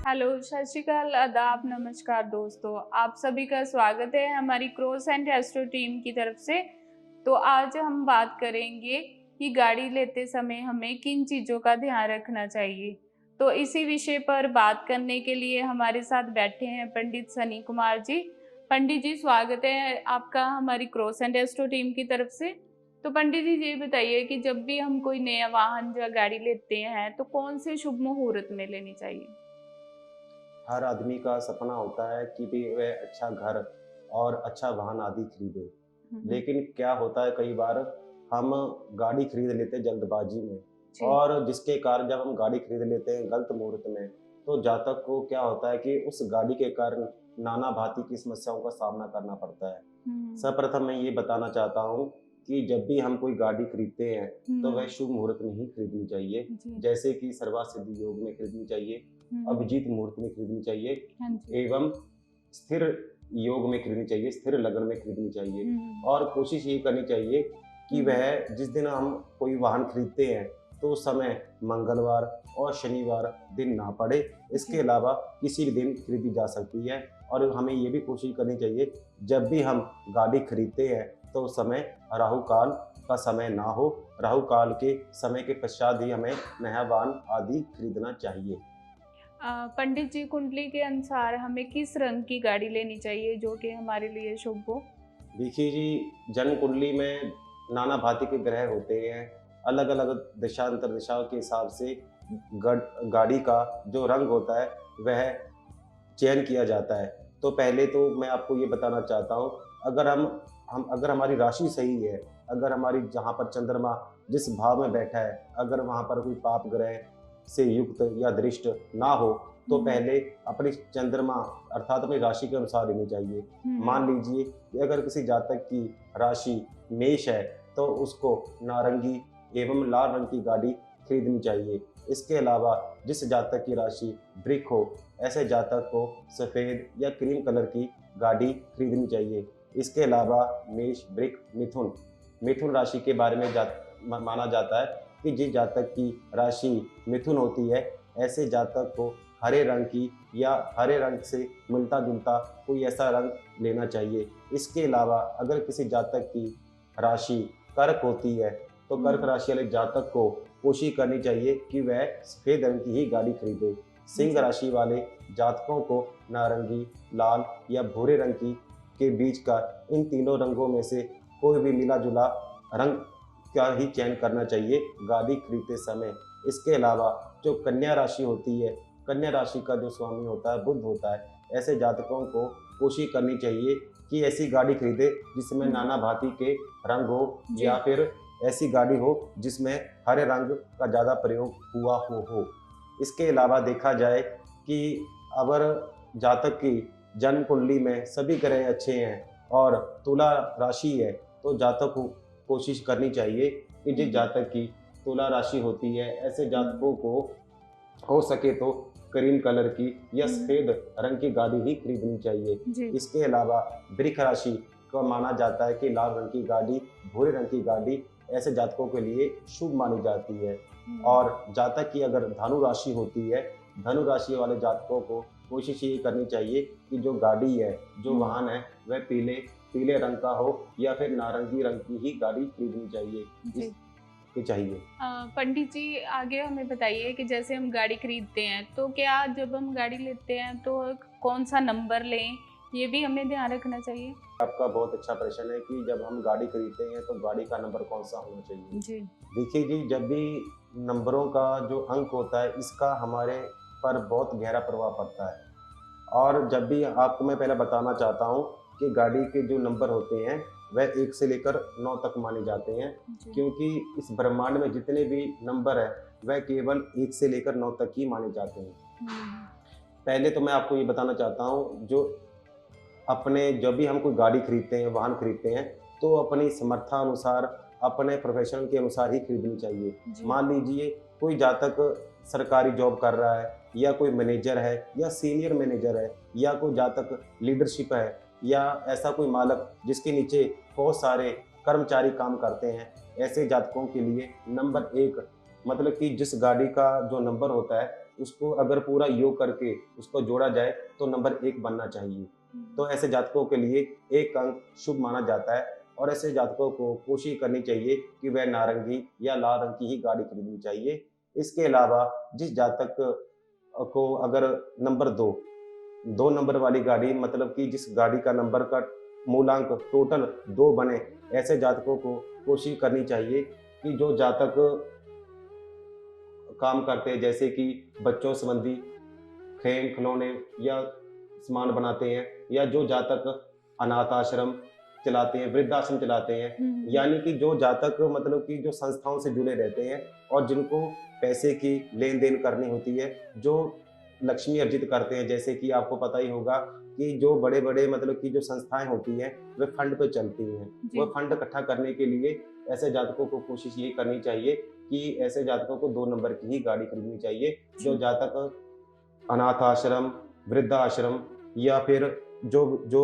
Hello, सत श्री अकाल, आदाब, नमस्कार दोस्तों। आप सभी का स्वागत है हमारी क्रॉस एंड एस्ट्रो टीम की तरफ से। तो आज हम बात करेंगे कि गाड़ी लेते समय हमें किन चीज़ों का ध्यान रखना चाहिए। तो इसी विषय पर बात करने के लिए हमारे साथ बैठे हैं पंडित सनी कुमार जी। पंडित जी, स्वागत है आपका हमारी क्रॉस एंड एस्ट्रो टीम की तरफ से। तो पंडित जी, ये बताइए कि जब भी हम कोई नया वाहन या गाड़ी लेते हैं तो कौन से शुभ मुहूर्त में लेनी चाहिए। हर आदमी का सपना होता है कि भी वह अच्छा घर और अच्छा वाहन आदि खरीदे। हम्म। लेकिन क्या होता है, कई बार हम गाड़ी खरीद लेते हैं जल्दबाजी में, जी। और जिसके कारण जब हम गाड़ी खरीद लेते हैं गलत मुहूर्त में, तो जातक को क्या होता है कि उस गाड़ी के कारण नाना भांति की समस्याओं का सामना करना पड़ता है। हुँ, सर्वप्रथम मैं ये बताना चाहता हूँ कि जब भी हम कोई गाड़ी खरीदते हैं तो वह हुँ, शुभ मुहूर्त में ही खरीदनी चाहिए। जी। जैसे कि सर्वार्थ सिद्धि योग में खरीदनी चाहिए, हुँ, अभिजीत मुहूर्त में खरीदनी चाहिए, हाँ जी। एवं स्थिर योग में खरीदनी चाहिए, स्थिर लगन में खरीदनी चाहिए। हुँ, और कोशिश ये करनी चाहिए कि हुँ, वह जिस दिन हम कोई वाहन खरीदते हैं तो उस समय मंगलवार और शनिवार दिन ना पड़े। इसके जी। अलावा किसी भी दिन खरीदी जा सकती है। और हमें ये भी कोशिश करनी चाहिए, जब भी हम गाड़ी खरीदते हैं तो उस समय राहु काल का समय ना हो। राहु काल के समय के पश्चात ही हमें नया वाहन आदि खरीदना चाहिए। पंडित जी, कुंडली के अनुसार हमें किस रंग की गाड़ी लेनी चाहिए जो कि हमारे लिए शुभ हो? देखिए जी, जन्म कुंडली में नाना भांति के ग्रह होते हैं। अलग-अलग दिशांतर दिशाओं के हिसाब से गड गाड़ी का जो रंग होता है वह चयन किया जाता है। तो पहले तो मैं आपको ये बताना चाहता हूँ, अगर हम अगर हमारी राशि सही है, अगर हमारी जहाँ पर चंद्रमा जिस भाव में बैठा है, अगर वहाँ पर कोई पाप ग्रह से युक्त या दृष्ट ना हो, तो हुँ, पहले अपनी चंद्रमा अर्थात अपनी राशि के अनुसार लेनी चाहिए। मान हुँ, लीजिए कि अगर किसी जातक की राशि मेष है, तो उसको नारंगी एवं लाल रंग की गाड़ी खरीदनी चाहिए। इसके अलावा जिस जातक की राशि वृक हो, ऐसे जातक को सफ़ेद या क्रीम कलर की गाड़ी खरीदनी चाहिए। इसके अलावा मेष, वृक, मिथुन मिथुन राशि के बारे में माना जाता है कि जिस जातक की राशि मिथुन होती है, ऐसे जातक को हरे रंग की या हरे रंग से मिलता जुलता कोई ऐसा रंग लेना चाहिए। इसके अलावा अगर किसी जातक की राशि कर्क होती है, तो कर्क हुँ, राशि वाले जातक को कोशिश करनी चाहिए कि वह सफ़ेद रंग की ही गाड़ी खरीदे। सिंह जी। राशि वाले जातकों को नारंगी, लाल या भूरे रंग की के बीच का इन तीनों रंगों में से कोई भी मिला-जुला रंग का ही चयन करना चाहिए गाड़ी खरीदते समय। इसके अलावा जो कन्या राशि होती है, कन्या राशि का जो स्वामी होता है बुध होता है। ऐसे जातकों को कोशिश करनी चाहिए कि ऐसी गाड़ी खरीदे जिसमें हुँ, नाना भांति के रंग हो, जी। या फिर ऐसी गाड़ी हो जिसमें हरे रंग का ज़्यादा प्रयोग हुआ हो। इसके अलावा देखा जाए कि अगर जातक की जन्म कुंडली में सभी ग्रह अच्छे हैं और तुला राशि है, तो जातक को कोशिश करनी चाहिए कि जिस हुँ, जातक की तुला राशि होती है, ऐसे हुँ, जातकों को हो सके तो क्रीम कलर की या हुँ, सफ़ेद रंग की गाड़ी ही खरीदनी चाहिए। जी। इसके अलावा वृष राशि को माना जाता है कि लाल रंग की गाड़ी, भूरे रंग की गाड़ी ऐसे जातकों के लिए शुभ मानी जाती है। हुँ, और जातक की अगर धनु राशि होती है, धनु राशि वाले जातकों को कोशिश ये करनी चाहिए कि जो गाड़ी है, जो हुँ, वाहन है, वह पीले पीले रंग का हो या फिर नारंगी रंग की ही गाड़ी खरीदनी चाहिए। जी। इसकी चाहिए। पंडित जी, आगे हमें बताइए कि जैसे हम गाड़ी खरीदते हैं तो क्या जब हम गाड़ी लेते हैं तो कौन-सा नंबर लें, ये भी हमें ध्यान रखना चाहिए? आपका बहुत अच्छा प्रश्न है कि जब हम गाड़ी खरीदते हैं तो गाड़ी का नंबर कौन-सा होना चाहिए। जी। देखिए जी, जब भी नंबरों का जो अंक होता है, इसका हमारे पर बहुत गहरा प्रभाव पड़ता है। और जब भी आपको मैं पहले बताना चाहता हूँ कि गाड़ी के जो नंबर होते हैं, वह 1 से लेकर 9 तक माने जाते हैं, जी। क्योंकि इस ब्रह्मांड में जितने भी नंबर हैं, वह केवल 1 से लेकर 9 तक ही माने जाते हैं। हुँ, पहले तो मैं आपको ये बताना चाहता हूँ, जो अपने जब भी हम कोई गाड़ी खरीदते हैं, वाहन खरीदते हैं, तो अपनी समर्थानुसार, अपने प्रोफ़ेशन के अनुसार ही खरीदनी चाहिए। जी। मान लीजिए कोई जातक सरकारी जॉब कर रहा है, या कोई मैनेजर है या सीनियर मैनेजर है, या कोई जातक लीडरशिप है, या ऐसा कोई मालक जिसके नीचे बहुत सारे कर्मचारी काम करते हैं, ऐसे जातकों के लिए नंबर 1 मतलब कि जिस गाड़ी का जो नंबर होता है, उसको अगर पूरा योग करके उसको जोड़ा जाए तो नंबर 1 बनना चाहिए। तो ऐसे जातकों के लिए 1 अंक शुभ माना जाता है और ऐसे जातकों को कोशिश करनी चाहिए कि वह नारंगी या लाल रंग की ही गाड़ी खरीदनी चाहिए। इसके अलावा जिस जातक को अगर नंबर 2 नंबर वाली गाड़ी, मतलब कि जिस गाड़ी का नंबर का मूलांक टोटल 2 बने, ऐसे जातकों को कोशिश करनी चाहिए कि जो जातक काम करते हैं, जैसे कि बच्चों संबंधी खेल खिलौने या सामान बनाते हैं, या जो जातक अनाथ आश्रम चलाते हैं, वृद्धाश्रम चलाते हैं, यानी कि जो जातक मतलब कि जो संस्थाओं से जुड़े रहते हैं और जिनको पैसे की लेन देन करनी होती है, जो लक्ष्मी अर्जित करते हैं, जैसे कि आपको पता ही होगा कि जो बड़े बड़े मतलब कि जो संस्थाएं होती हैं वे फंड पे चलती हैं। जी। वह फंड इकट्ठा करने के लिए ऐसे जातकों को कोशिश ये करनी चाहिए कि ऐसे जातकों को 2 नंबर की ही गाड़ी खरीदनी चाहिए। जो जी। जातक अनाथ आश्रम, वृद्धाश्रम या फिर जो जो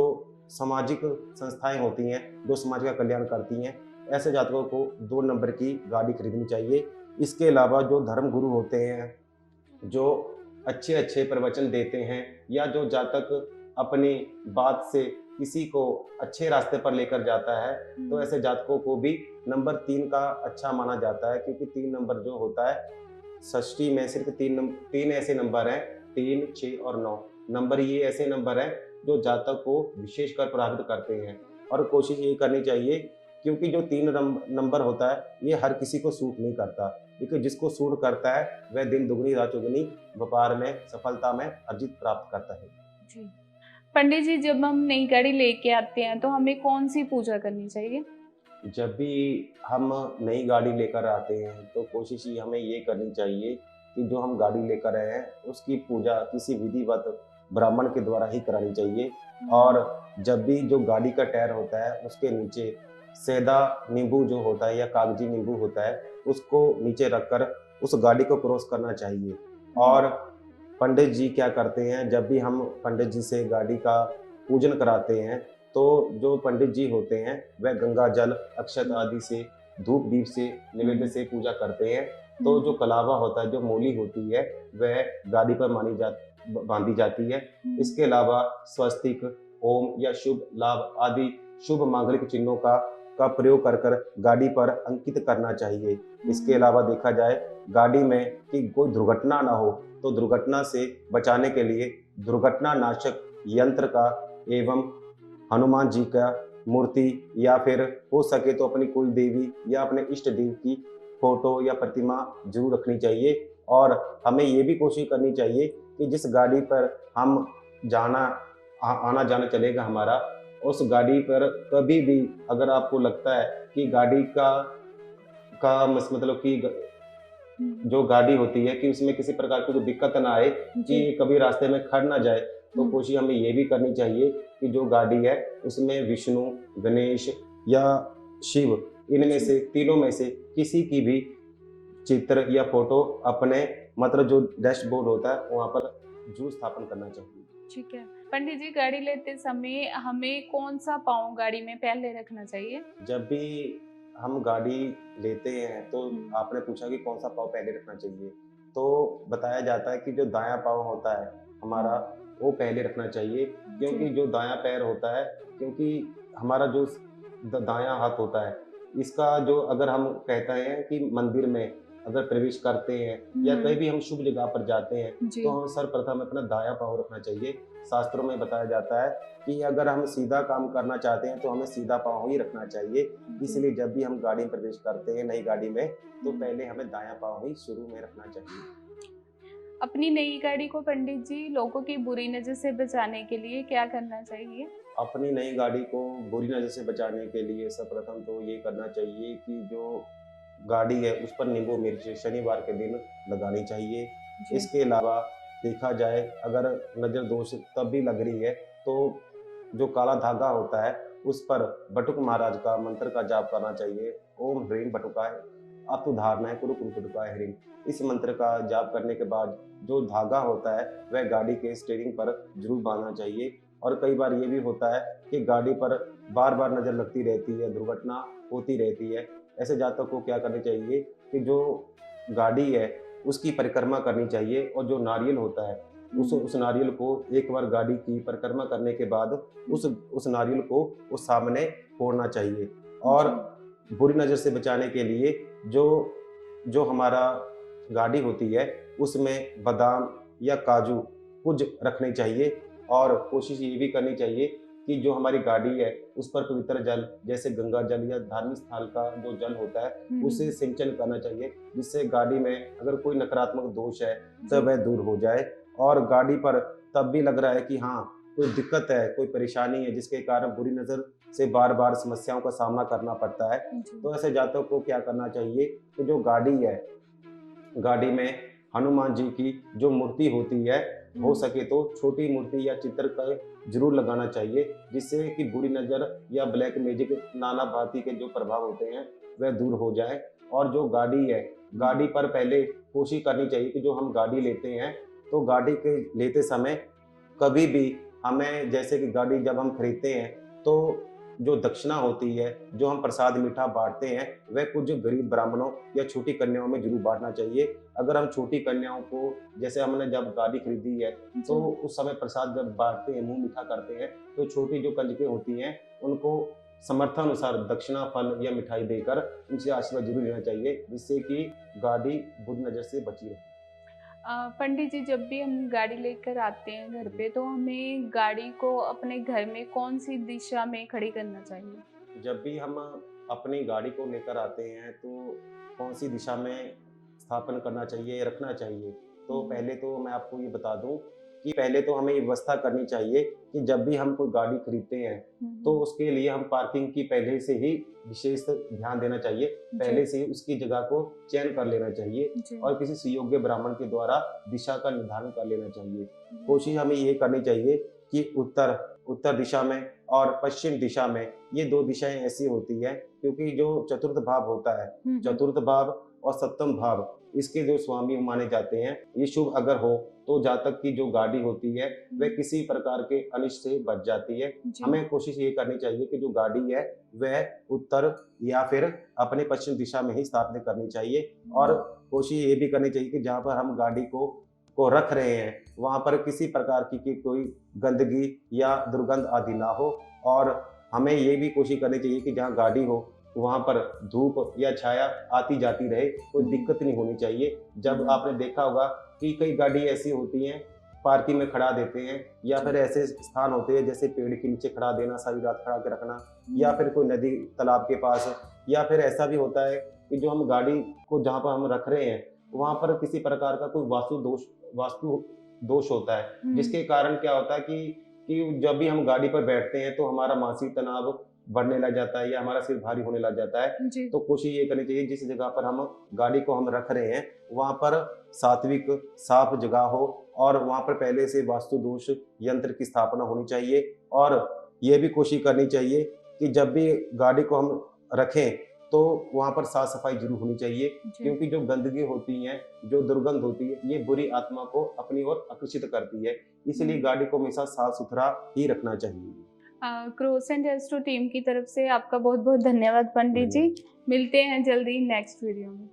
सामाजिक संस्थाएँ होती हैं, जो समाज का कल्याण करती हैं, ऐसे जातकों को 2 नंबर की गाड़ी खरीदनी चाहिए। इसके अलावा जो धर्म गुरु होते हैं, जो अच्छे-अच्छे प्रवचन देते हैं, या जो जातक अपनी बात से किसी को अच्छे रास्ते पर लेकर जाता है, तो ऐसे जातकों को भी नंबर 3 का अच्छा माना जाता है, क्योंकि 3 नंबर जो होता है, षष्ठी में सिर्फ 3 ऐसे नंबर हैं, 3, 6 और 9 नंबर। ये ऐसे नंबर हैं जो जातक को विशेषकर प्रभावित करते हैं और कोशिश ये करनी चाहिए, क्योंकि जो 3 नंबर होता है ये हर किसी को सूट नहीं करता, क्योंकि जिसको सूट करता है वह दिन दुगनी रात चौगुनी व्यापार में सफलता में अर्जित प्राप्त करता है। जी। पंडित जी, जब हम नई गाड़ी लेके आते हैं तो हमें कौन सी पूजा करनी चाहिए? जब भी हम नई गाड़ी लेकर आते हैं तो कोशिश ही हमें ये करनी चाहिए कि जो हम गाड़ी लेकर आए हैं उसकी पूजा किसी विधिवत ब्राह्मण के द्वारा ही करानी चाहिए। और जब भी जो गाड़ी का टायर होता है उसके नीचे सेधा नींबू जो होता है या कागजी नींबू होता है, उसको नीचे रखकर उस गाड़ी को क्रॉस करना चाहिए। और पंडित जी क्या करते हैं, जब भी हम पंडित जी से गाड़ी का पूजन कराते हैं तो जो पंडित जी होते हैं वह गंगा जल, अक्षत आदि से, धूप दीप से, नैवेद्य से पूजा करते हैं। तो जो कलावा होता है, जो मूली होती है, वह गाड़ी पर बांधी जाती है। इसके अलावा स्वस्तिक, ओम या शुभ लाभ आदि शुभ मांगलिक चिन्हों का प्रयोग कर कर गाड़ी पर अंकित करना चाहिए। इसके अलावा देखा जाए गाड़ी में कि कोई दुर्घटना ना हो, तो दुर्घटना से बचाने के लिए दुर्घटना नाशक यंत्र का एवं हनुमान जी का मूर्ति, या फिर हो सके तो अपनी कुल देवी या अपने इष्ट देव की फोटो या प्रतिमा जरूर रखनी चाहिए। और हमें ये भी कोशिश करनी चाहिए कि जिस गाड़ी पर हम आना जाना चलेगा हमारा, उस गाड़ी पर कभी भी अगर आपको लगता है कि गाड़ी मतलब कि जो गाड़ी होती है कि उसमें किसी प्रकार की कोई दिक्कत ना आए, कि कभी रास्ते में खड़ ना जाए, तो कोशिश हमें ये भी करनी चाहिए कि जो गाड़ी है उसमें विष्णु, गणेश या शिव, इनमें से तीनों में से किसी की भी चित्र या फोटो अपने मतलब जो डैशबोर्ड होता है वहां पर जरूर स्थापन करना चाहिए। ठीक है। पंडित जी, गाड़ी लेते समय हमें कौन सा पाँव गाड़ी में पहले रखना चाहिए? जब भी हम गाड़ी लेते हैं तो आपने पूछा कि कौन सा पाँव पहले रखना चाहिए, तो बताया जाता है कि जो दायां पाँव होता है हमारा, वो पहले रखना चाहिए। क्योंकि जो दायां पैर होता है, क्योंकि हमारा जो दायां हाथ होता है, इसका जो अगर हम कहते हैं कि मंदिर में अगर प्रवेश करते हैं या कहीं भी हम शुभ जगह पर जाते हैं, तो हमें सर्वप्रथम अपना दायां पाँव रखना चाहिए। शास्त्रों में बताया जाता है कि अगर हम सीधा काम करना चाहते हैं तो हमें सीधा पाँव ही रखना चाहिए। इसलिए जब भी हम गाड़ी में प्रवेश करते हैं नई गाड़ी में, तो पहले हमें दायां पाँव ही शुरू में रखना चाहिए। अपनी नई गाड़ी को पंडित जी लोगों की बुरी नज़र से बचाने के लिए क्या करना चाहिए? अपनी नई गाड़ी को बुरी नज़र से बचाने के लिए सर्वप्रथम तो ये करना चाहिए कि जो गाड़ी है उस पर नींबू मिर्च शनिवार के दिन लगानी चाहिए। इसके अलावा देखा जाए अगर नज़र दोष तब भी लग रही है, तो जो काला धागा होता है उस पर बटुक महाराज का मंत्र का जाप करना चाहिए। ओम ह्रीं बटुकाय अतुधारणाय कुरु कुरु बटुकाय ह्रीं। इस मंत्र का जाप करने के बाद जो धागा होता है वह गाड़ी के स्टीयरिंग पर जरूर बांधना चाहिए। और कई बार ये भी होता है कि गाड़ी पर बार बार नज़र लगती रहती है, दुर्घटना होती रहती है। ऐसे जातक को क्या करना चाहिए कि जो गाड़ी है उसकी परिक्रमा करनी चाहिए। और जो नारियल होता है उस नारियल को एक बार गाड़ी की परिक्रमा करने के बाद उस नारियल को उस सामने फोड़ना चाहिए। और जी। बुरी नज़र से बचाने के लिए जो जो हमारा गाड़ी होती है उसमें बादाम या काजू कुछ रखने चाहिए। और कोशिश ये भी करनी चाहिए कि जो हमारी गाड़ी है उस पर पवित्र जल जैसे गंगा जल या धार्मिक स्थल का जो जल होता है उसे सिंचन करना चाहिए, जिससे गाड़ी में अगर कोई नकारात्मक दोष है तो जी। वह दूर हो जाए। और गाड़ी पर तब भी लग रहा है कि हाँ कोई दिक्कत है, कोई परेशानी है जिसके कारण बुरी नज़र से बार बार समस्याओं का सामना करना पड़ता है, जी। तो ऐसे जातक को क्या करना चाहिए कि जो गाड़ी है, गाड़ी में हनुमान जी की जो मूर्ति होती है हो सके तो छोटी मूर्ति या चित्र का जरूर लगाना चाहिए, जिससे कि बुरी नज़र या ब्लैक मैजिक नाना भांति के जो प्रभाव होते हैं वह दूर हो जाए। और जो गाड़ी है, गाड़ी पर पहले कोशिश करनी चाहिए कि जो हम गाड़ी लेते हैं तो गाड़ी के लेते समय कभी भी हमें, जैसे कि गाड़ी जब हम खरीदते हैं तो जो दक्षिणा होती है, जो हम प्रसाद मीठा बाँटते हैं, वह कुछ गरीब ब्राह्मणों या छोटी कन्याओं में ज़रूर बाँटना चाहिए। अगर हम छोटी कन्याओं को, जैसे हमने जब गाड़ी खरीदी है, तो उस समय प्रसाद जब बाँटते हैं, मुँह मीठा करते हैं, तो छोटी जो कंजकें होती हैं, उनको समर्थानुसार दक्षिणा, फल या मिठाई देकर उनसे आशीर्वाद ज़रूर लेना चाहिए, जिससे कि गाड़ी बुरी नज़र से बची रहे। पंडित जी, जब भी हम गाड़ी लेकर आते हैं घर पे तो हमें गाड़ी को अपने घर में कौन सी दिशा में खड़ी करना चाहिए? जब भी हम अपनी गाड़ी को लेकर आते हैं तो कौन सी दिशा में स्थापन करना चाहिए, रखना चाहिए। तो हम्म। पहले तो मैं आपको ये बता दूं कि पहले तो हमें ये व्यवस्था करनी चाहिए कि जब भी हम कोई गाड़ी खरीदते हैं तो उसके लिए हम पार्किंग की पहले से ही विशेष ध्यान देना चाहिए। पहले से ही उसकी जगह को चयन कर लेना चाहिए जी। और किसी सुयोग्य ब्राह्मण के द्वारा दिशा का निर्धारण कर लेना चाहिए। हम्म। कोशिश हमें ये करनी चाहिए कि उत्तर उत्तर दिशा में और पश्चिम दिशा में, ये दो दिशाएं ऐसी होती है क्योंकि जो चतुर्थ भाव होता है, चतुर्थ भाव और सप्तम भाव, इसके जो स्वामी माने जाते हैं, ये शुभ अगर हो तो जातक की जो गाड़ी होती है वह किसी प्रकार के अनिष्ट से बच जाती है। जी। हमें कोशिश ये करनी चाहिए कि जो गाड़ी है वह उत्तर या फिर अपने पश्चिम दिशा में ही स्थापित करनी चाहिए। और कोशिश ये भी करनी चाहिए कि जहाँ पर हम गाड़ी को रख रहे हैं वहाँ पर किसी प्रकार की कोई गंदगी या दुर्गंध आदि ना हो। और हमें ये भी कोशिश करनी चाहिए कि जहाँ गाड़ी हो वहाँ पर धूप या छाया आती जाती रहे, कोई दिक्कत नहीं होनी चाहिए। जब आपने देखा होगा कि कई गाड़ी ऐसी होती हैं पार्किंग में खड़ा देते हैं, या फिर ऐसे स्थान होते हैं जैसे पेड़ के नीचे खड़ा देना, सारी रात खड़ा के रखना, या फिर कोई नदी तालाब के पास, या फिर ऐसा भी होता है कि जो हम गाड़ी को जहाँ पर हम रख रहे हैं वहाँ पर किसी प्रकार का कोई वास्तु दोष होता है, जिसके कारण क्या होता है कि जब भी हम गाड़ी पर बैठते हैं तो हमारा मानसिक तनाव बढ़ने लग जाता है या हमारा सिर भारी होने लग जाता है। जी। तो कोशिश ये करनी चाहिए जिस जगह पर हम गाड़ी को हम रख रहे हैं वहाँ पर सात्विक साफ जगह हो और वहाँ पर पहले से वास्तु दोष यंत्र की स्थापना होनी चाहिए। और ये भी कोशिश करनी चाहिए कि जब भी गाड़ी को हम रखें तो वहाँ पर साफ सफाई जरूर होनी चाहिए, क्योंकि जो गंदगी होती है, जो दुर्गंध होती है, ये बुरी आत्मा को अपनी ओर आकर्षित करती है। इसलिए गाड़ी को हमेशा साफ सुथरा ही रखना चाहिए। क्रोस एंड एस्ट्रो टीम की तरफ से आपका बहुत बहुत धन्यवाद पंडित जी। मिलते हैं जल्दी नेक्स्ट वीडियो में।